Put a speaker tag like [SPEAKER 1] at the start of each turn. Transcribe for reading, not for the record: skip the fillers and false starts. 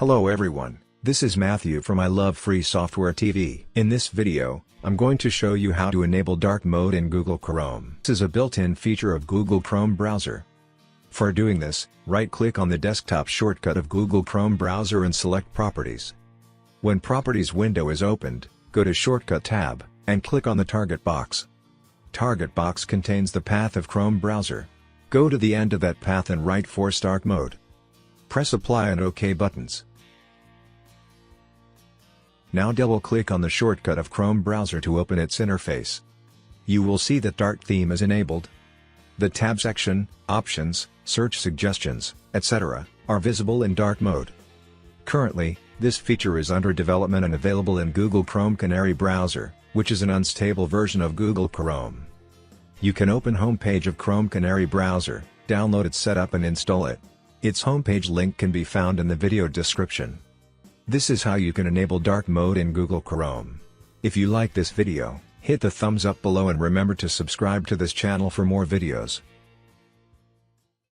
[SPEAKER 1] Hello everyone, this is Matthew from I Love Free Software TV. In this video, I'm going to show you how to enable dark mode in Google Chrome. This is a built-in feature of Google Chrome browser. For doing this, right-click on the desktop shortcut of Google Chrome browser and select Properties. When Properties window is opened, go to Shortcut tab, and click on the target box. Target box contains the path of Chrome browser. Go to the end of that path and write Force Dark Mode. Press Apply and OK buttons. Now double-click on the shortcut of Chrome browser to open its interface. You will see that Dark Theme is enabled. The tab section, Options, Search Suggestions, etc., are visible in dark mode. Currently, this feature is under development and available in Google Chrome Canary browser, which is an unstable version of Google Chrome. You can open homepage of Chrome Canary browser, download it, set up and install it. Its homepage link can be found in the video description. This is how you can enable dark mode in Google Chrome. If you like this video, hit the thumbs up below and remember to subscribe to this channel for more videos.